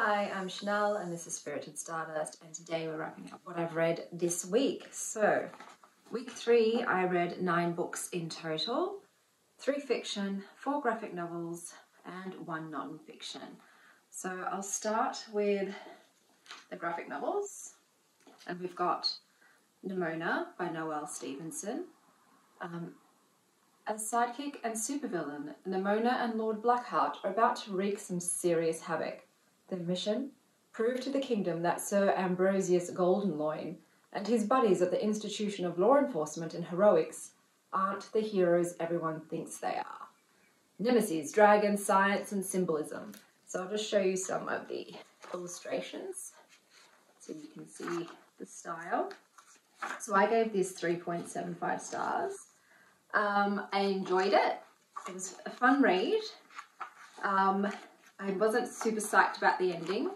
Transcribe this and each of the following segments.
Hi, I'm Chanel and this is Spirited Stardust, and today we're wrapping up what I've read this week. So, week 3 I read 9 books in total, 3 fiction, 4 graphic novels and 1 non-fiction. So I'll start with the graphic novels, and we've got Nimona by Noelle Stevenson. As sidekick and supervillain, Nimona and Lord Blackheart are about to wreak some serious havoc. Their mission? Prove to the kingdom that Sir Ambrosius Goldenloin and his buddies at the Institution of Law Enforcement and Heroics aren't the heroes everyone thinks they are. Nemesis, dragons, science and symbolism. So I'll just show you some of the illustrations so you can see the style. So I gave this 3.75 stars. I enjoyed it. It was a fun read. I wasn't super psyched about the ending,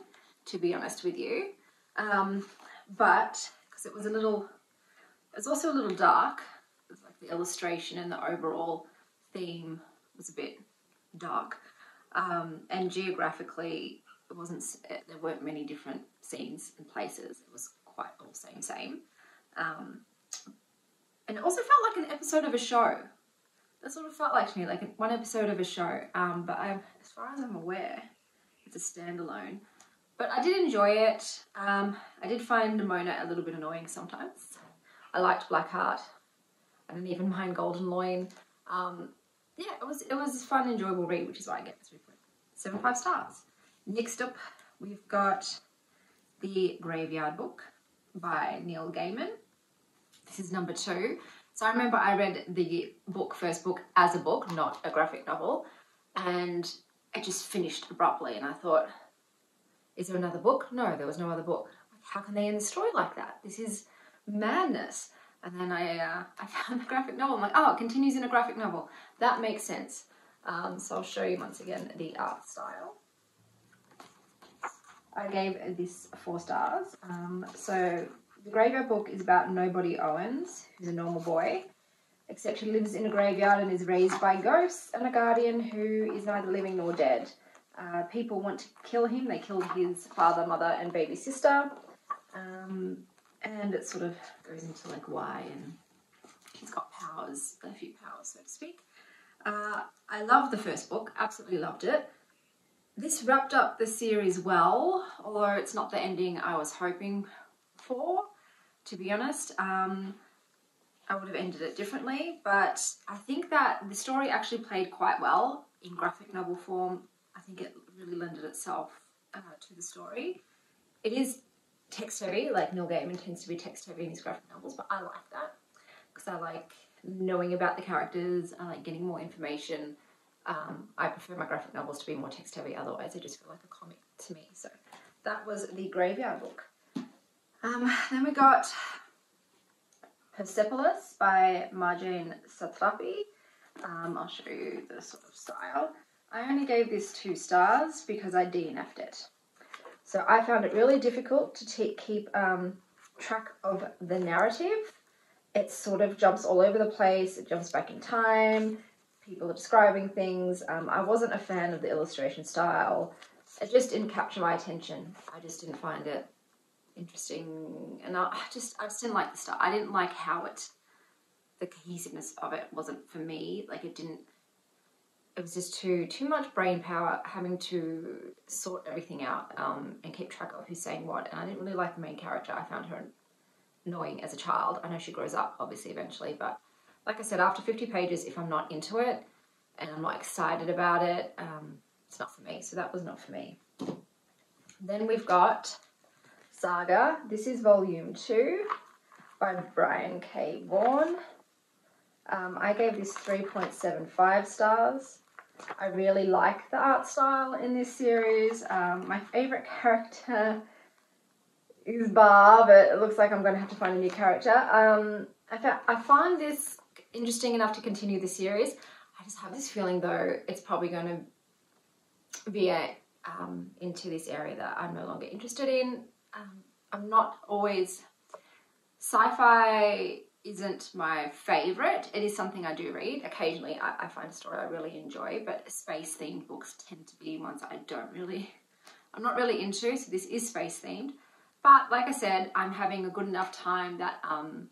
to be honest with you, but because it was also a little dark. It was like the illustration and the overall theme was a bit dark, and geographically there weren't many different scenes and places. It was quite all same, and it also felt like an episode of a show. That's what it felt like to me, like one episode of a show. But as far as I'm aware, it's a standalone. But I did enjoy it. I did find Nimona a little bit annoying sometimes. I liked Blackheart. I didn't even mind Goldenloin. Yeah, it was a fun, enjoyable read, which is why I get 3.75 stars. Next up, we've got The Graveyard Book by Neil Gaiman. This is number 2. So I remember I read the first book as a book, not a graphic novel, and it just finished abruptly, and I thought, is there another book? No, there was no other book. How can they end the story like that? This is madness. And then I found the graphic novel. I'm like, oh, it continues in a graphic novel. That makes sense. So I'll show you once again the art style. I gave this 4 stars. So The Graveyard Book is about Nobody Owens, who's a normal boy, except he lives in a graveyard and is raised by ghosts and a guardian who is neither living nor dead. People want to kill him. They killed his father, mother and baby sister. And it sort of goes into like why, and he's got powers, a few powers, so to speak. I loved the first book, absolutely loved it. This wrapped up the series well, although it's not the ending I was hoping for, to be honest. I would have ended it differently, but I think that the story actually played quite well in graphic novel form. I think it really lended itself to the story. It is text heavy, like Neil Gaiman tends to be text heavy in his graphic novels, but I like that because I like knowing about the characters, I like getting more information. I prefer my graphic novels to be more text heavy, otherwise they just feel like a comic to me. So that was The Graveyard Book. Then we got Persepolis by Marjane Satrapi. I'll show you the sort of style. I only gave this 2 stars because I DNF'd it. So I found it really difficult to keep track of the narrative. It sort of jumps all over the place. It jumps back in time. People are describing things. I wasn't a fan of the illustration style. It just didn't capture my attention. I just didn't find it interesting, and I just didn't like the style. I didn't like how the cohesiveness of it wasn't for me. Like it was just too much brain power having to sort everything out and keep track of who's saying what. And I didn't really like the main character. I found her annoying as a child. I know she grows up obviously eventually, but like I said, after 50 pages, if I'm not into it and I'm not excited about it, it's not for me. So that was not for me. Then we've got Saga. This is volume 2 by Brian K. Vaughan. I gave this 3.75 stars. I really like the art style in this series. My favourite character is Bar, but it looks like I'm going to have to find a new character. I find this interesting enough to continue the series. I just have this feeling though it's probably going to be into this area that I'm no longer interested in. I'm not always... Sci-fi isn't my favourite. It is something I do read. Occasionally I find a story I really enjoy, but space-themed books tend to be ones I don't really I'm not really into, so this is space themed. But like I said, I'm having a good enough time that I'm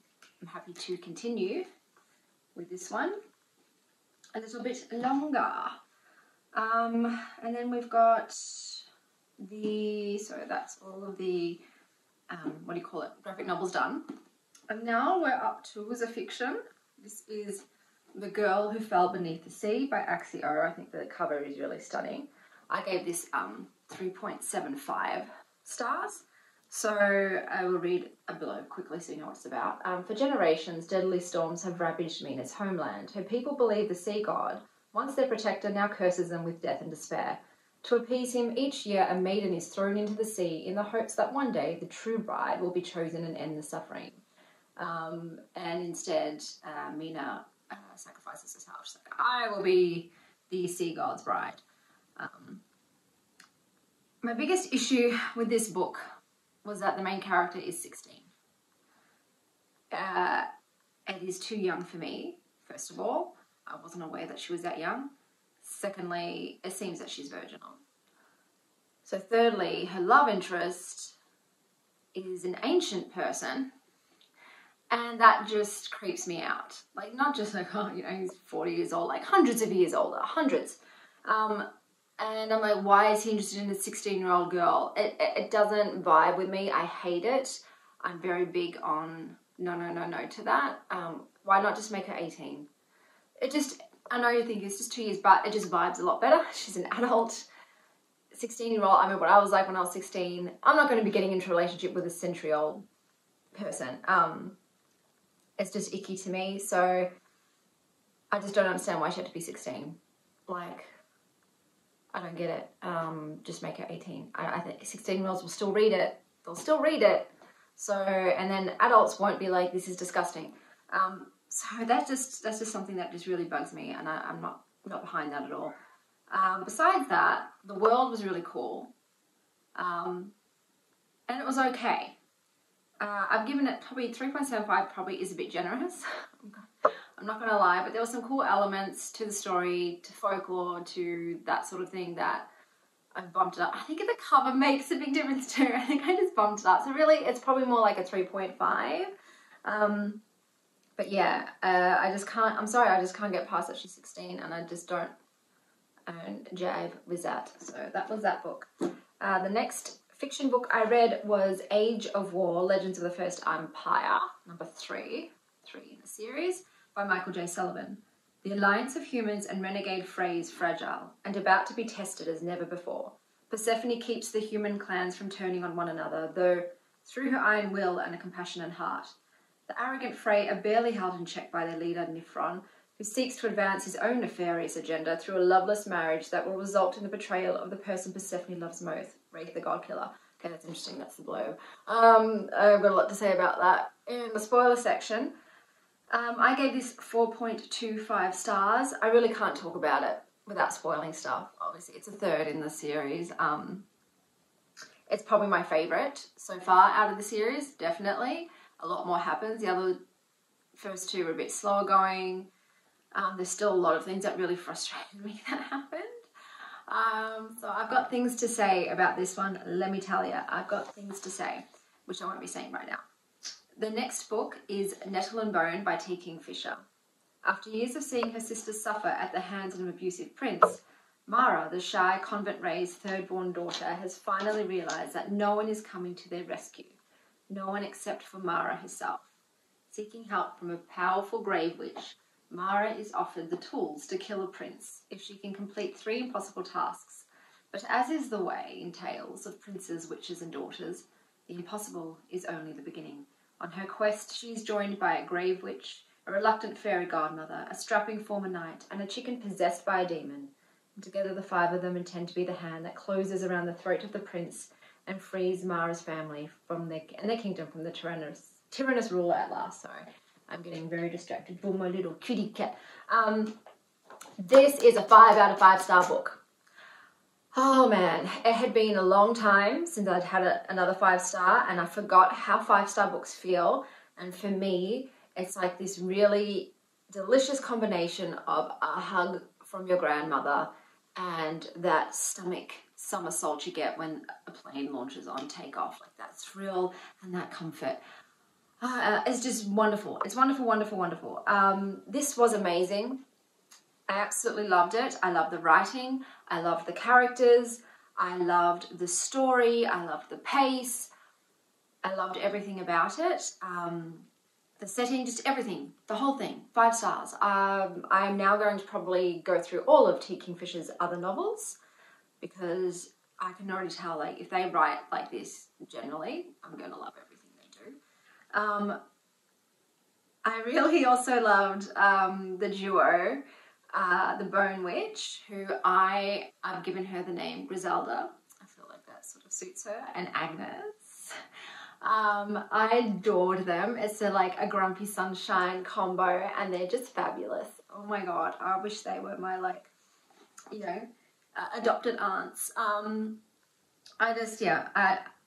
happy to continue with this one a little bit longer. And then we've got so that's all of the, what do you call it, graphic novels done. And now we're up to a fiction. This is The Girl Who Fell Beneath the Sea by Axio. I think the cover is really stunning. I gave this 3.75 stars. So I will read a blurb quickly so you know what it's about. For generations, deadly storms have ravaged Mina's homeland. Her people believe the sea god, once their protector, now curses them with death and despair. To appease him, each year a maiden is thrown into the sea in the hopes that one day the true bride will be chosen and end the suffering. And instead, Mina sacrifices herself. She's like, I will be the sea god's bride. My biggest issue with this book was that the main character is 16. It is too young for me, first of all. I wasn't aware that she was that young. Secondly, it seems that she's virginal. So thirdly, her love interest is an ancient person, and that just creeps me out. Like, not just like, oh, you know, he's 40 years old, like hundreds of years older, hundreds. And I'm like, why is he interested in a 16-year-old girl? It doesn't vibe with me. I hate it. I'm very big on no to that. Why not just make her 18? I know you think it's just 2 years, but it just vibes a lot better. She's an adult. 16-year-old, I mean, what I was like when I was 16. I'm not going to be getting into a relationship with a century-old person. It's just icky to me. So I just don't understand why she had to be 16. Like, I don't get it. Just make her 18. I think 16-year-olds will still read it. They'll still read it. So, and then adults won't be like, this is disgusting. So that's just something that just really bugs me, and I'm not behind that at all. Besides that, the world was really cool. And it was okay. I've given it probably 3.75, probably is a bit generous. I'm not going to lie, but there were some cool elements to the story, to folklore, to that sort of thing that I bumped it up. I think the cover makes a big difference too. I think I just bumped it up. So really, it's probably more like a 3.5. But yeah, I just can't, I'm sorry, I just can't get past that she's 16, and I just don't jive with that. So that was that book. The next fiction book I read was Age of War, Legends of the First Empire, number 3 in the series, by Michael J. Sullivan. The alliance of humans and renegade Frey is fragile and about to be tested as never before. Persephone keeps the human clans from turning on one another, though through her iron will and a compassionate heart. The arrogant Frey are barely held in check by their leader, Nifron, who seeks to advance his own nefarious agenda through a loveless marriage that will result in the betrayal of the person Persephone loves most, Wraith the God Killer. Okay, that's interesting, that's the blow. I've got a lot to say about that. In the spoiler section, I gave this 4.25 stars. I really can't talk about it without spoiling stuff. Obviously, it's a third in the series. It's probably my favourite so far out of the series, definitely. A lot more happens. The first two were a bit slower going. There's still a lot of things that really frustrated me that happened. So I've got things to say about this one. Let me tell you, I've got things to say, which I won't be saying right now. The next book is Nettle and Bone by T. Kingfisher. After years of seeing her sister suffer at the hands of an abusive prince, Mara, the shy, convent-raised third-born daughter, has finally realised that no one is coming to their rescue. No one except for Mara herself. Seeking help from a powerful grave witch, Mara is offered the tools to kill a prince if she can complete 3 impossible tasks. But as is the way in tales of princes, witches and daughters, the impossible is only the beginning. On her quest, she is joined by a grave witch, a reluctant fairy godmother, a strapping former knight, and a chicken possessed by a demon. And together the 5 of them intend to be the hand that closes around the throat of the prince and frees Mara's family from their kingdom from the tyrannous ruler at last. Sorry, I'm getting very distracted. Oh, my little kitty cat. This is a 5 out of 5 star book. Oh man, it had been a long time since I'd had another 5 star, and I forgot how 5 star books feel. And for me, it's like this really delicious combination of a hug from your grandmother and that stomach summer salt you get when a plane launches on takeoff. Like that thrill and that comfort. It's just wonderful. It's wonderful, wonderful, wonderful. This was amazing. I absolutely loved it. I loved the writing. I loved the characters. I loved the story. I loved the pace. I loved everything about it. The setting, just everything, the whole thing, 5 stars. I am now going to probably go through all of T. Kingfisher's other novels because I can already tell, like, if they write like this generally, I'm going to love everything they do. I really also loved the duo, the Bone Witch, who I've given her the name Griselda. I feel like that sort of suits her, and Agnes. I adored them. It's like a Grumpy Sunshine combo, and they're just fabulous. Oh my god, I wish they were my, like, you know, adopted aunts.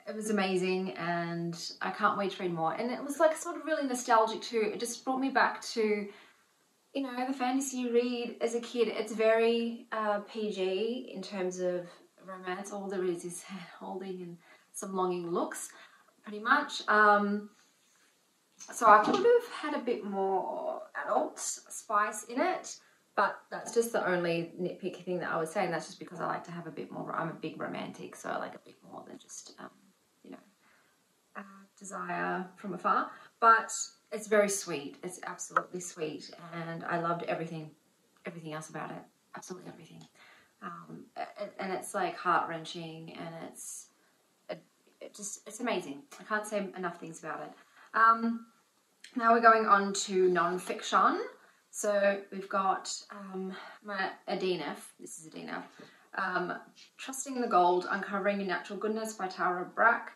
It was amazing, and I can't wait to read more. And it was like sort of really nostalgic too. It just brought me back to, you know, the fantasy you read as a kid. It's very PG in terms of romance. All there is hand holding and some longing looks, pretty much. So I could have had a bit more adult spice in it, but that's just the only nitpicky thing that I would say, and that's just because I like to have a bit more. I'm a big romantic, so I like a bit more than just, you know, desire from afar. But it's very sweet. It's absolutely sweet, and I loved everything else about it. Absolutely everything. And it's like heart-wrenching, and it's amazing. I can't say enough things about it. Now we're going on to non-fiction. So we've got my DNF. This is a DNF. Trusting the Gold, Uncovering Your Natural Goodness by Tara Brach.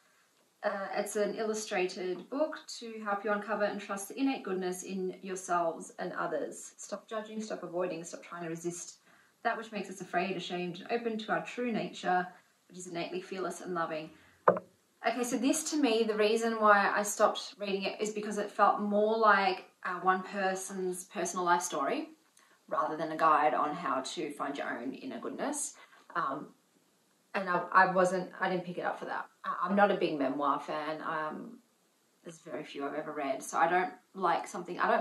It's an illustrated book to help you uncover and trust the innate goodness in yourselves and others. Stop judging, stop avoiding, stop trying to resist that which makes us afraid, ashamed, and open to our true nature, which is innately fearless and loving. Okay, so this, to me, the reason why I stopped reading it is because it felt more like one person's personal life story rather than a guide on how to find your own inner goodness. And I didn't pick it up for that. I'm not a big memoir fan. There's very few I've ever read. So I don't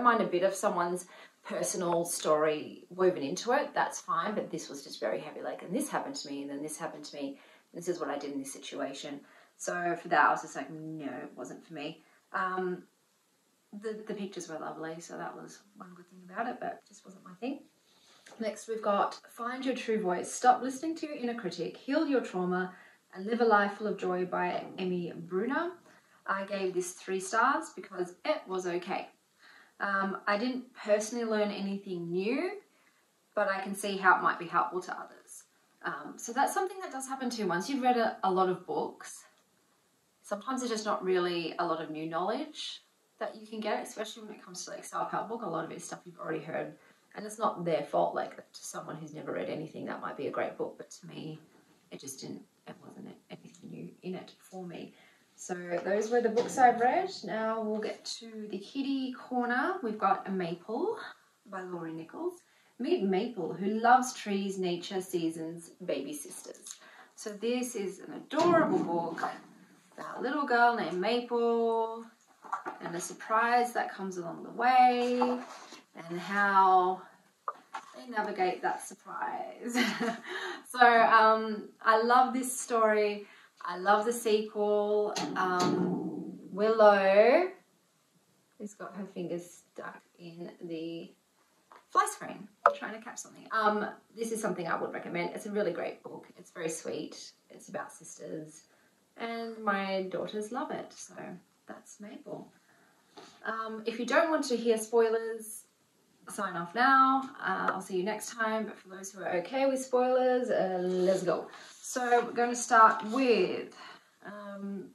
mind a bit of someone's personal story woven into it. That's fine. But this was just very heavy. Like, and this happened to me, and then this happened to me. And this is what I did in this situation. So for that, I was just like, no, it wasn't for me. The pictures were lovely. So that was one good thing about it, but it just wasn't my thing. Next, we've got Find Your True Voice. Stop listening to your inner critic. Heal your trauma and live a life full of joy by Emmy Brunner. I gave this 3 stars because it was okay. I didn't personally learn anything new, but I can see how it might be helpful to others. So that's something that does happen too. Once you've read a lot of books, sometimes there's just not really a lot of new knowledge that you can get, especially when it comes to like self-help book. A lot of it is stuff you've already heard. And it's not their fault, like to someone who's never read anything, that might be a great book, but to me, it wasn't anything new in it for me. So those were the books I've read. Now we'll get to the kiddie corner. We've got A Maple by Laurie Nichols. Meet Maple, who loves trees, nature, seasons, baby sisters. So this is an adorable book about a little girl named Maple and a surprise that comes along the way, and how they navigate that surprise. So I love this story. I love the sequel. Willow has got her fingers stuck in the fly screen, trying to catch something. This is something I would recommend. It's a really great book. It's very sweet. It's about sisters, and my daughters love it. So that's Maple. If you don't want to hear spoilers, sign off now. I'll see you next time. But for those who are okay with spoilers, let's go. So we're going to start with, I'm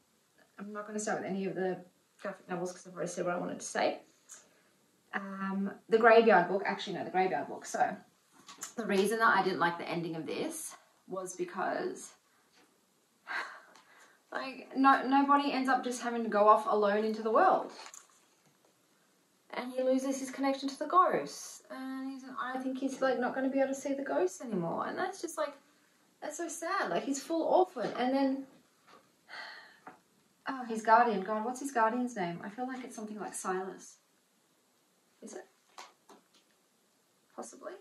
not going to start with any of the graphic novels because I've already said what I wanted to say. The Graveyard Book, the Graveyard Book. So the reason that I didn't like the ending of this was because like nobody ends up just having to go off alone into the world. And he loses his connection to the ghosts. And I think he's like not going to be able to see the ghosts anymore. And that's just like, That's so sad. Like, he's full orphan. And then, oh, his guardian. God, what's his guardian's name? I feel like it's something like Silas. Is it? Possibly.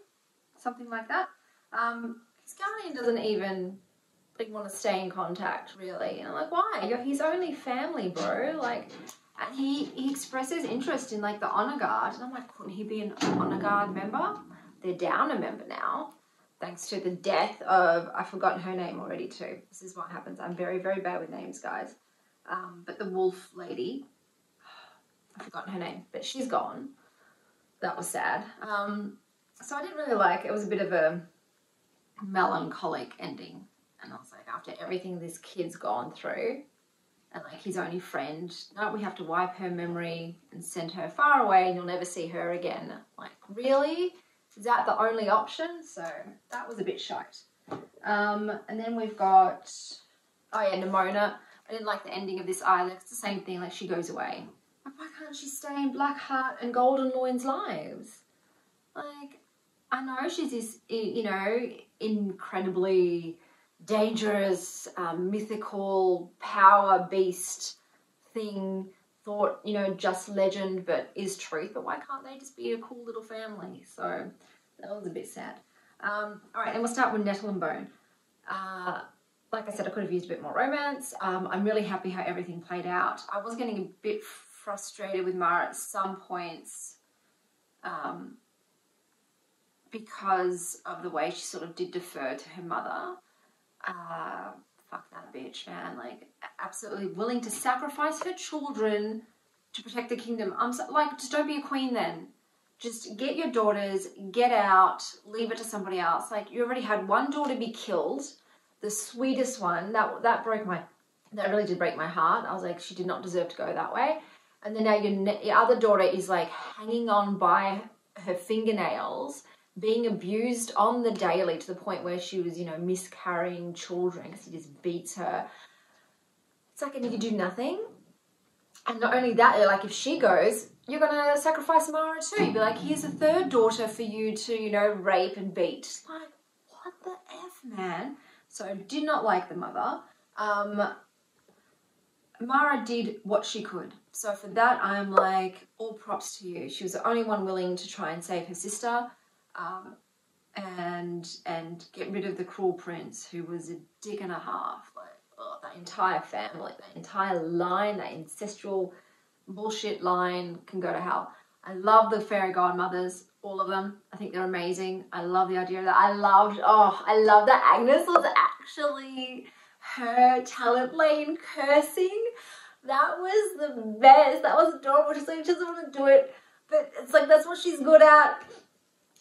Something like that. His guardian doesn't even, like, want to stay in contact, really. And I'm like, why? You're his only family, bro. Like, and he expresses interest in, like, the honor guard. And I'm like, couldn't he be an honor guard member? They're down a member now, thanks to the death of, I've forgotten her name already too. This is what happens. I'm very, very bad with names, guys. But the wolf lady, I've forgotten her name, but she's gone. That was sad. So I didn't really like, it was a bit of a melancholic ending. And I was like, after everything this kid's gone through, and like his only friend, no, we have to wipe her memory and send her far away and you'll never see her again. Like, really? Is that the only option? So that was a bit shite. And then we've got, oh yeah, Nimona. I didn't like the ending of this either. It's the same thing, like she goes away. Like, why can't she stay in Blackheart and Golden Loin's lives? Like, I know she's this, you know, incredibly dangerous, mythical power beast thing, thought, you know, just legend, but is truth. But why can't they just be a cool little family? So that was a bit sad. All right, and we'll start with Nettle and Bone. Like I said, I could have used a bit more romance. I'm really happy how everything played out. I was getting a bit frustrated with Mara at some points because of the way she sort of did defer to her mother. Fuck that bitch, man. Like, absolutely willing to sacrifice her children to protect the kingdom. I'm so, like, just don't be a queen then. Just get your daughters, get out, leave it to somebody else. Like, you already had one daughter be killed, the sweetest one. That really did break my heart. I was like, she did not deserve to go that way. And then now your other daughter is like hanging on by her fingernails, being abused on the daily to the point where she was, you know, miscarrying children because he just beats her. It's like, and you do nothing. And not only that, like, if she goes, you're going to sacrifice Mara too. You'd be like, here's a third daughter for you to, you know, rape and beat. It's like, what the F, man? So I did not like the mother. Mara did what she could. So for that, I'm like, all props to you. She was the only one willing to try and save her sister. And get rid of the cruel prince, who was a dick and a half. Like, oh, that entire family, that entire line, that ancestral bullshit line can go to hell. I love the fairy godmothers, all of them. I think they're amazing. I love the idea of that. I love that Agnes was actually her talent lane cursing. That was the best. That was adorable. She's like, she doesn't want to do it, but it's like, that's what she's good at.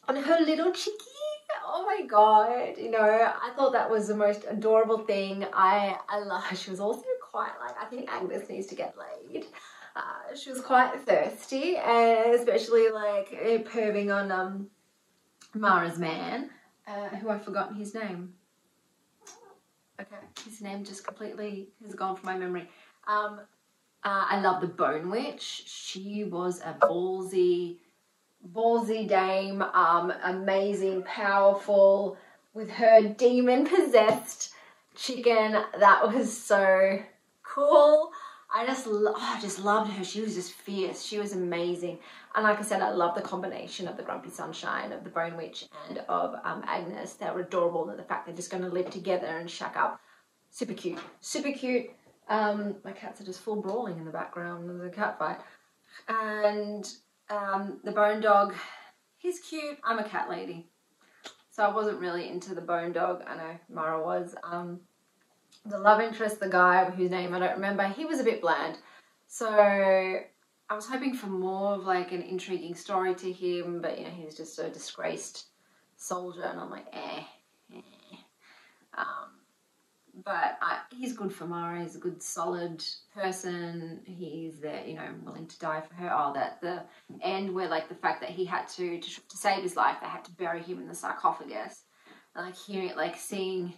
And her little chickie, oh my god, you know, I thought that was the most adorable thing. I love her. She was also quite like, I think Agnes needs to get laid. She was quite thirsty, and especially like perving on Mara's man, who I've forgotten his name. Okay, his name just completely has gone from my memory. I love the Bone Witch. She was a ballsy dame, amazing, powerful, with her demon-possessed chicken. That was so cool. I just loved her. She was just fierce. She was amazing. And like I said, I love the combination of the Grumpy Sunshine, of the Bone Witch, and of Agnes. They were adorable, and the fact they're just going to live together and shack up. Super cute. Super cute. My cats are just full brawling in the background. There's a cat fight. And the Bone Dog, he's cute. I'm a cat lady, so I wasn't really into the Bone Dog. I know Mara was. The love interest, the guy whose name I don't remember, he was a bit bland. So I was hoping for more of like an intriguing story to him, but you know, he was just a disgraced soldier, and I'm like, But he's good for Mara. He's a good, solid person. He's there, you know, willing to die for her. Oh, that the end where, like, the fact that he had to save his life, they had to bury him in the sarcophagus. And, like, hearing, like, seeing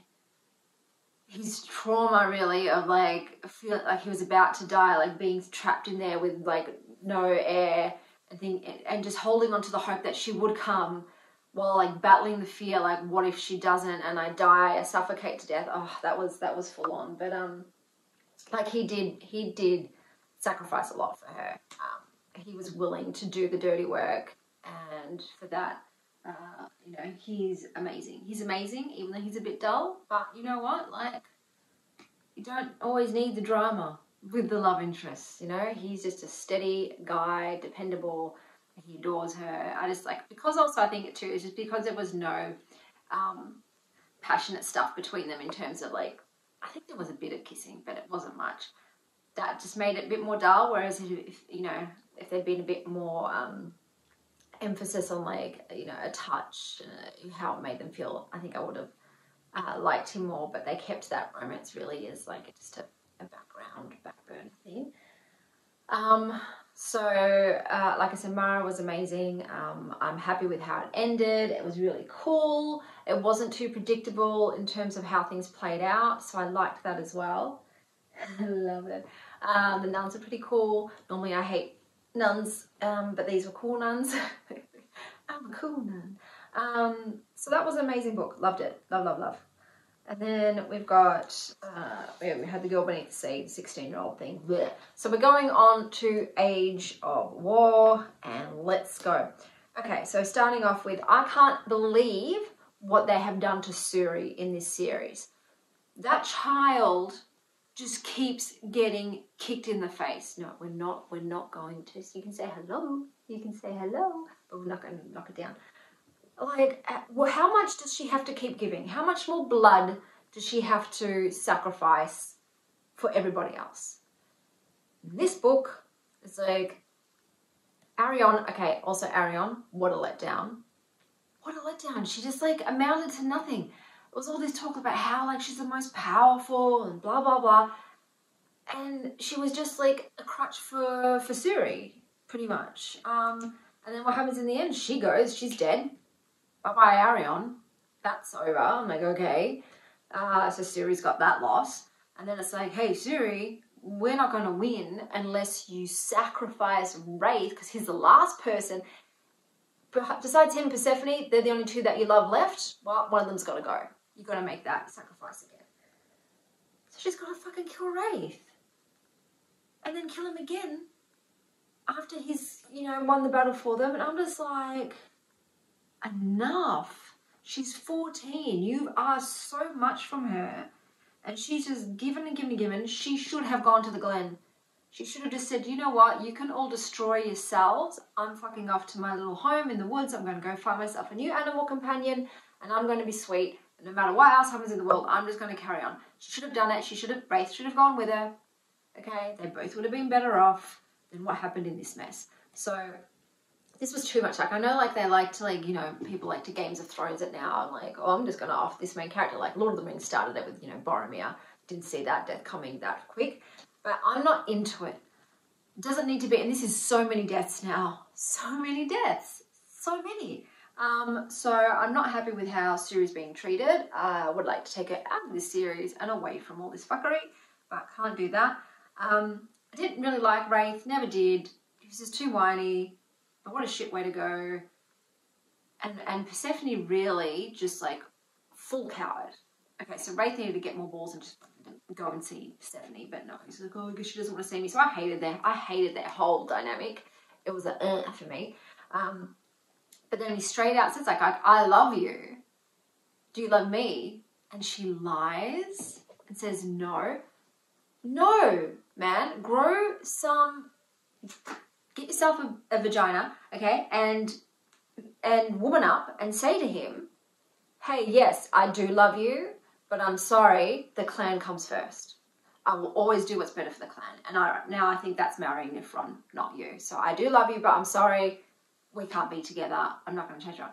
his trauma, really, of, like, feeling like he was about to die, like, being trapped in there with, like, no air and just holding on to the hope that she would come while like battling the fear, like what if she doesn't and I die, I suffocate to death. Oh, that was full on. But like he did sacrifice a lot for her. He was willing to do the dirty work, and for that, you know, he's amazing. He's amazing, even though he's a bit dull. But you know what? Like, you don't always need the drama with the love interest. You know, he's just a steady guy, dependable. He adores her. I just like, because also I think it too is just because there was no passionate stuff between them in terms of like, I think there was a bit of kissing, but it wasn't much. That just made it a bit more dull. Whereas if you know, if there'd been a bit more emphasis on like, you know, a touch, how it made them feel, I think I would have liked him more. But they kept that romance really as like just a backburner thing. So like I said, Mara was amazing. I'm happy with how it ended. It was really cool. It wasn't too predictable in terms of how things played out, so I liked that as well. I love it. The nuns are pretty cool. Normally I hate nuns, but these were cool nuns. I'm a cool nun. So that was an amazing book. Loved it. Love. And then we've got, we had The Girl Beneath the Sea, the 16-year-old thing. Blech. So we're going on to Age of War, and let's go. Okay, so starting off with, I can't believe what they have done to Suri in this series. That child just keeps getting kicked in the face. No, we're not going to. So you can say hello, but we're not going to knock it down. Like, well, how much does she have to keep giving? How much more blood does she have to sacrifice for everybody else? This book is like, Arion, okay, also Arion, what a letdown. What a letdown. She just like amounted to nothing. It was all this talk about how like she's the most powerful and blah, blah, blah. And she was just like a crutch for Suri, pretty much. And then what happens in the end? She goes, she's dead. Bye-bye, Arion. That's over. I'm like, okay. So Suri's got that loss. And then it's like, hey, Suri, we're not going to win unless you sacrifice Wraith, because he's the last person. But besides him, Persephone, they're the only two that you love left. Well, one of them's got to go. You've got to make that sacrifice again. So she's got to fucking kill Wraith. And then kill him again after he's, you know, won the battle for them. And I'm just like, enough. She's 14. You've asked so much from her. And she's just given and given and given. She should have gone to the Glen. She should have just said, you know what? You can all destroy yourselves. I'm fucking off to my little home in the woods. I'm going to go find myself a new animal companion. And I'm going to be sweet. And no matter what else happens in the world, I'm just going to carry on. She should have done it. Wraith should have gone with her. Okay? They both would have been better off than what happened in this mess. So this was too much. Like, I know, like, they like to, like, you know, people like to Games of Thrones it now. I'm like, oh, I'm just going to off this main character. Like, Lord of the Rings started it with, you know, Boromir. Didn't see that death coming that quick. But I'm not into it. It doesn't need to be. And this is so many deaths now. So many deaths. So many. So I'm not happy with how Suri's being treated. I would like to take her out of this series and away from all this fuckery. But can't do that. I didn't really like Wraith. Never did. He was just too whiny. But what a shit way to go. And Persephone really just like full coward. Okay, so Wraith needed to get more balls and just go and see Persephone. But no, he's like, oh, I guess she doesn't want to see me. So I hated their whole dynamic. It was a for me. But then he straight out says like, I love you. Do you love me? And she lies and says no. No, man. Grow some... Get yourself a vagina, okay, and woman up and say to him, hey, yes, I do love you, but I'm sorry, the clan comes first. I will always do what's better for the clan. And now I think that's marrying Nifron, not you. So I do love you, but I'm sorry, we can't be together. I'm not going to change around.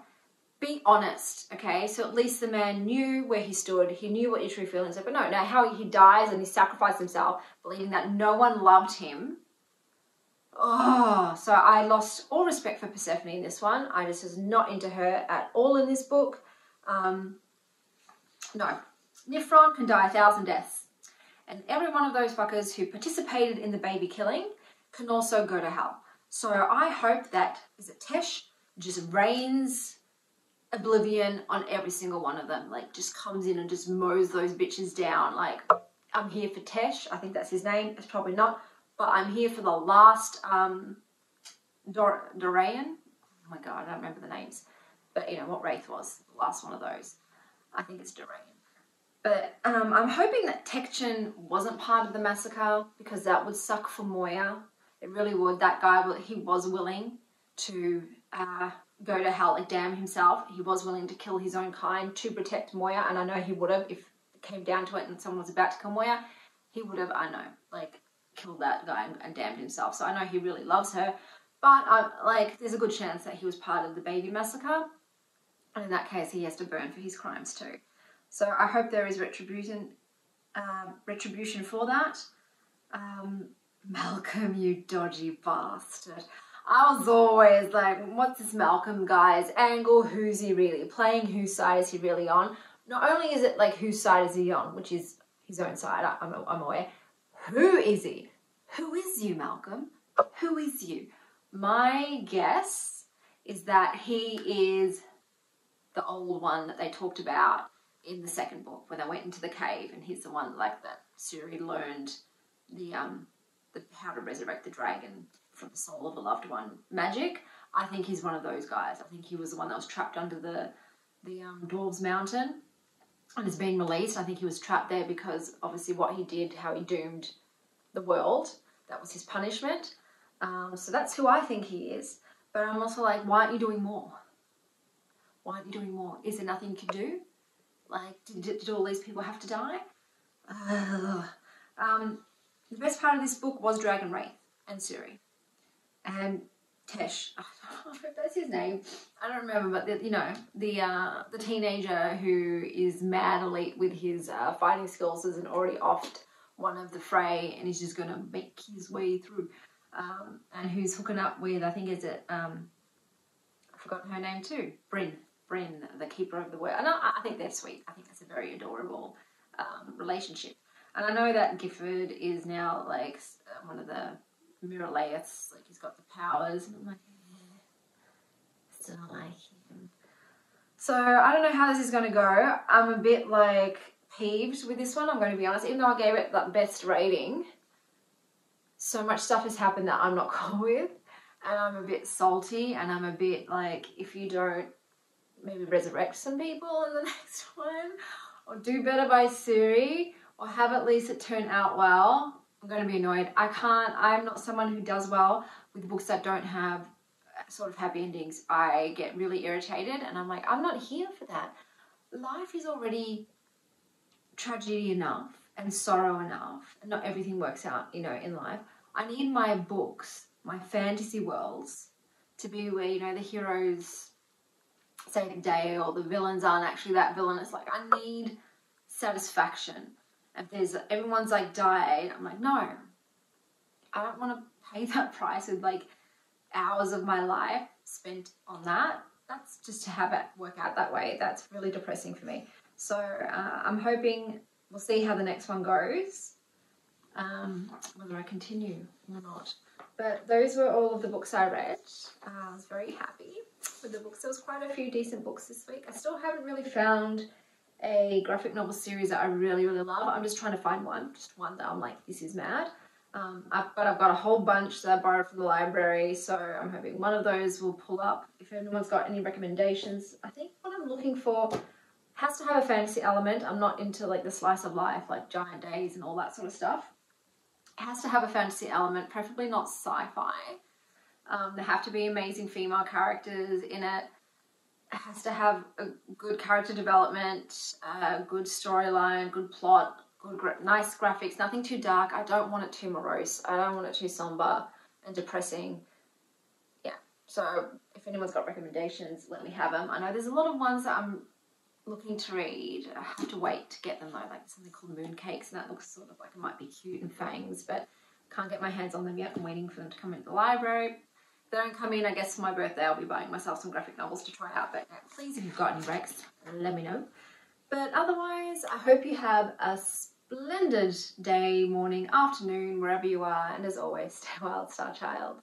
Be honest, okay? So at least the man knew where he stood. He knew what his true feelings were. But no, now how he dies and he sacrificed himself, believing that no one loved him. Oh, so I lost all respect for Persephone in this one. I just was not into her at all in this book. No. Nifron can die 1,000 deaths. And every one of those fuckers who participated in the baby killing can also go to hell. So I hope that, is it Tesh, just reigns oblivion on every single one of them. Like, just comes in and just mows those bitches down. Like, I'm here for Tesh. I think that's his name. It's probably not. But I'm here for the last Dorian. Oh my god, I don't remember the names. But, you know, what Wraith was. The last one of those. I think it's Dorian. But I'm hoping that Tekchen wasn't part of the massacre, because that would suck for Moya. It really would. That guy, he was willing to go to hell, like damn himself. He was willing to kill his own kind to protect Moya, and I know he would have if it came down to it and someone was about to kill Moya. He would have, I know, like, killed that guy and damned himself. So I know he really loves her, but like, there's a good chance that he was part of the baby massacre, and in that case, he has to burn for his crimes too. So I hope there is retribution for that. Malcolm, you dodgy bastard. I was always like, what's this Malcolm guy's angle? Who's he really playing? Whose side is he really on? Not only is it like, whose side is he on, which is his own side, I'm aware. Who is he? Who is you, Malcolm? Who is you? My guess is that he is the old one that they talked about in the second book, when they went into the cave, and he's the one, like, that Suri learned the how to resurrect the dragon from the soul of a loved one magic. I think he's one of those guys. I think he was the one that was trapped under the Dwarves Mountain and has been released. I think he was trapped there because obviously what he did, how he doomed the world, that was his punishment. So that's who I think he is. But I'm also like, why aren't you doing more? Why aren't you doing more? Is there nothing you can do? Like, did all these people have to die? The best part of this book was Dragon Wraith and Suri. And Tesh, that's his name. I don't remember, but the teenager who is mad elite with his fighting skills isn't already offed one of the fray, and he's just going to make his way through. And who's hooking up with, I think, is it, I've forgotten her name too, Bryn, the keeper of the world. And I think they're sweet. I think that's a very adorable relationship. And I know that Gifford is now, like, one of the Miralaiths, like, he's got the powers, and I'm like, yeah, still like him. So, I don't know how this is going to go. I'm a bit, like, peeved with this one, I'm going to be honest. Even though I gave it that best rating, so much stuff has happened that I'm not cool with, and I'm a bit salty, and I'm a bit, like, if you don't maybe resurrect some people in the next one, or do better by Suri, or have at least it turn out well, I'm going to be annoyed. I'm not someone who does well with books that don't have sort of happy endings. I get really irritated, and I'm like, I'm not here for that. Life is already tragedy enough and sorrow enough, and not everything works out, you know, in life. I need my books, my fantasy worlds, to be where, you know, the heroes save the day, or the villains aren't actually that villain. It's like, I need satisfaction. If everyone's like died, I'm like, no, I don't want to pay that price with like hours of my life spent on that. That's just to have it work out that way. That's really depressing for me. So I'm hoping we'll see how the next one goes, whether I continue or not. But those were all of the books I read. I was very happy with the books. There was quite a few decent books this week. I still haven't really found a graphic novel series that I really, really love. I'm just trying to find one, just one that I'm like, this is mad. I've got a whole bunch that I borrowed from the library, so I'm hoping one of those will pull up. If anyone's got any recommendations, I think what I'm looking for has to have a fantasy element. I'm not into like the slice of life, like Giant Days and all that sort of stuff. It has to have a fantasy element, preferably not sci-fi. There have to be amazing female characters in it. It has to have a good character development, good storyline, good plot, nice graphics, nothing too dark. I don't want it too morose. I don't want it too somber and depressing. Yeah, so if anyone's got recommendations, let me have them. I know there's a lot of ones that I'm looking to read. I have to wait to get them though, like something called Mooncakes, and that looks sort of like it might be cute and fangs, but can't get my hands on them yet. I'm waiting for them to come into the library. If they don't come in, I guess for my birthday I'll be buying myself some graphic novels to try out. But please, if you've got any recs, let me know. But otherwise, I hope you have a splendid day, morning, afternoon, wherever you are. And as always, stay wild, star child.